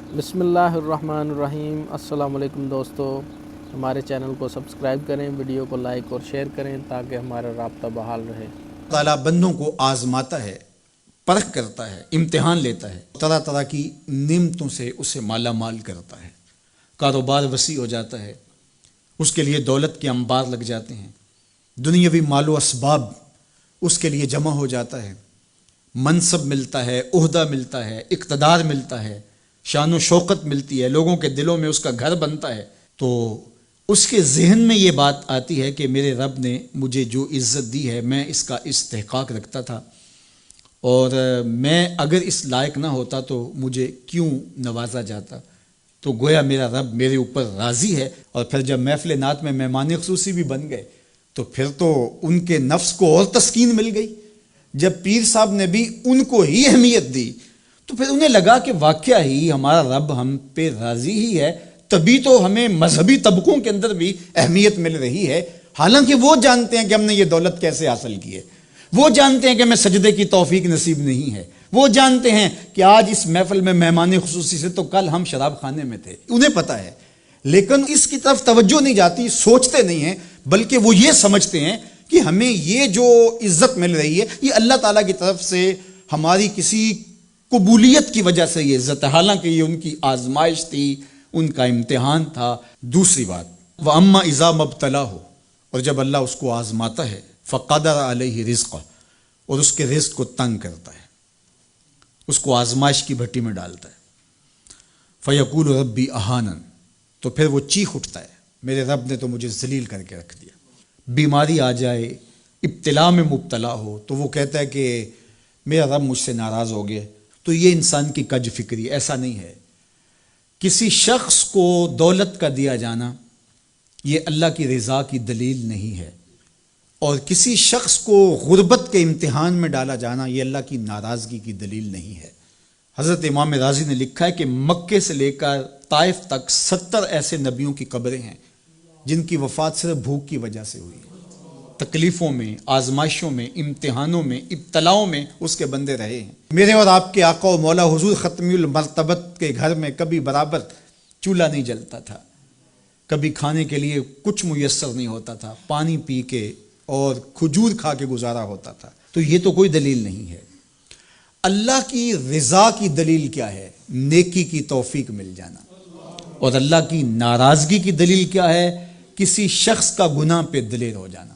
बिस्मिल्लाहिर्रहमानिर्रहीम। अस्सलाम वालेकुम दोस्तों, हमारे चैनल को सब्सक्राइब करें, वीडियो को लाइक और शेयर करें ताकि हमारा राब्ता बहाल रहे। ताला बंदों को आजमाता है, परख करता है, इम्तिहान लेता है, तरह तरह की निमतों से उसे माला माल करता है। कारोबार वसी हो जाता है, उसके लिए दौलत के अंबार लग जाते हैं, दुनियावी मालो असबाब उसके लिए जमा हो जाता है, मनसब मिलता है, ओहदा मिलता है, इक़्तिदार मिलता है, शान व शौकत मिलती है, लोगों के दिलों में उसका घर बनता है। तो उसके जहन में ये बात आती है कि मेरे रब ने मुझे जो इज़्ज़त दी है मैं इसका इस्तेहकाक रखता था, और मैं अगर इस लायक ना होता तो मुझे क्यों नवाजा जाता। तो गोया मेरा रब मेरे ऊपर राज़ी है। और फिर जब महफ़िल नात में मेहमान ख़ुसूसी भी बन गए तो फिर तो उनके नफ्स को और तस्कीन मिल गई। जब पीर साहब ने भी उनको ही अहमियत दी तो फिर उन्हें लगा कि वाकया ही हमारा रब हम पे राज़ी ही है, तभी तो हमें मजहबी तबकों के अंदर भी अहमियत मिल रही है। हालांकि वो जानते हैं कि हमने ये दौलत कैसे हासिल की है, वो जानते हैं कि हमें सजदे की तौफीक नसीब नहीं है, वो जानते हैं कि आज इस महफिल में मेहमान खुसूसी से तो कल हम शराब खाने में थे, उन्हें पता है। लेकिन इसकी तरफ तवज्जो नहीं जाती, सोचते नहीं हैं, बल्कि वो ये समझते हैं कि हमें ये जो इज्जत मिल रही है ये अल्लाह ताला की तरफ से हमारी किसी कबूलियत की वजह से ये इज्जत है। हालांकि ये उनकी आजमाइश थी, उनका इम्तिहान था। दूसरी बात, वह अम्मा इज़ा मब्तला हो, और जब अल्लाह उसको आजमाता है, फ़क़दर अलैहि रिज़्क़ा, और उसके रिज़्क़ को तंग करता है, उसको आजमाइश की भट्टी में डालता है, फ़यक़ूलु रब्बी अहानन, तो फिर वो चीख उठता है, मेरे रब ने तो मुझे ज़लील करके रख दिया। बीमारी आ जाए, इब्तिला में मुब्तला हो, तो वो कहता है कि मेरा रब मुझसे नाराज़ हो गया। तो ये इंसान की कज फिक्री, ऐसा नहीं है। किसी शख्स को दौलत का दिया जाना ये अल्लाह की रज़ा की दलील नहीं है, और किसी शख्स को गुर्बत के इम्तिहान में डाला जाना ये अल्लाह की नाराज़गी की दलील नहीं है। हज़रत इमाम राज़ी ने लिखा है कि मक्के से लेकर ताइफ तक 70 ऐसे नबियों की कब्रें हैं जिनकी वफ़ात सिर्फ भूख की वजह से हुई। तकलीफ़ों में, आजमाइशों में, इम्तिहानों में, इब्तलाओं में उसके बंदे रहे हैं। मेरे और आपके आका और मौला हुजूर ख़त्मुल मरतबत के घर में कभी बराबर चूल्हा नहीं जलता था, कभी खाने के लिए कुछ मुयस्सर नहीं होता था, पानी पी के और खजूर खा के गुजारा होता था। तो ये तो कोई दलील नहीं है। अल्लाह की रज़ा की दलील क्या है? नेकी की तौफीक मिल जाना। और अल्लाह की नाराज़गी की दलील क्या है? किसी शख्स का गुनाह पे दलेर हो जाना।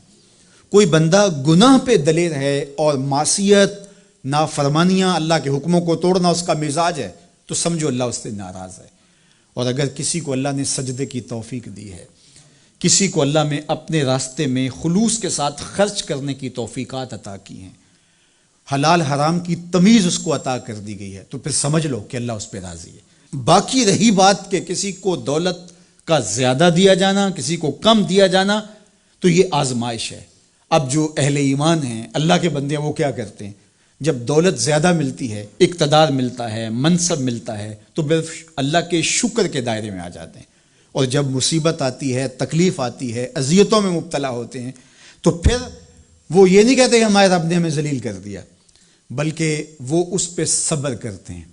कोई बंदा गुनाह पे दलेर है और मासियत, नाफरमानियाँ, अल्लाह के हुक्मों को तोड़ना उसका मिजाज है, तो समझो अल्लाह उससे नाराज़ है। और अगर किसी को अल्लाह ने सजदे की तौफीक दी है, किसी को अल्लाह में अपने रास्ते में खुलूस के साथ खर्च करने की तौफीकात अता की हैं, हलाल हराम की तमीज़ उसको अता कर दी गई है, तो फिर समझ लो कि अल्लाह उस पर राज़ी है। बाकी रही बात कि किसी को दौलत का ज़्यादा दिया जाना, किसी को कम दिया जाना, तो ये आजमाइश है। अब जो अहले ईमान हैं, अल्लाह के बंदे हैं, वो क्या करते हैं? जब दौलत ज़्यादा मिलती है, इक़्तिदार मिलता है, मनसब मिलता है, तो फिर अल्लाह के शुक्र के दायरे में आ जाते हैं। और जब मुसीबत आती है, तकलीफ़ आती है, अज़ियतों में मुब्तला होते हैं, तो फिर वो ये नहीं कहते हमारे रब ने हमें ज़लील कर दिया, बल्कि वो उस पर सब्र करते हैं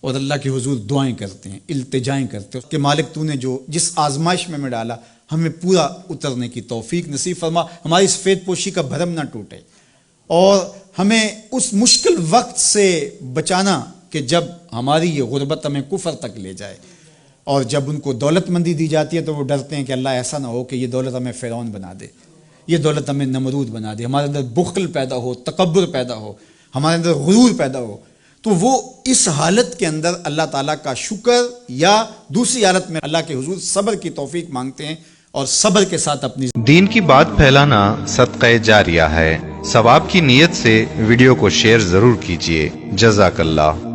और अल्लाह के हुजूर दुआएं करते हैं, इल्तिजाएं करते हैं कि मालिक तूने जो जिस आजमाइश में डाला हमें पूरा उतरने की तौफीक नसीब फरमा, हमारी सफ़ेद पोशी का भरम ना टूटे, और हमें उस मुश्किल वक्त से बचाना कि जब हमारी ये गुर्बत हमें कुफर तक ले जाए। और जब उनको दौलतमंदी दी जाती है तो वो डरते हैं कि अल्लाह ऐसा ना हो कि ये दौलत हमें फ़िरौन बना दे, ये दौलत हमें नमरूद बना दे, हमारे अंदर बुख्ल पैदा हो, तकब्बुर पैदा हो, हमारे अंदर गुरूर पैदा हो। तो वो इस हालत के अंदर अल्लाह ताला का शुक्र, या दूसरी हालत में अल्लाह के हुजूर सब्र की तौफीक मांगते हैं और सब्र के साथ अपनी दीन की बात फैलाना सदक़े जारिया है। सवाब की नीयत से वीडियो को शेयर जरूर कीजिए। जज़ाकल्लाह।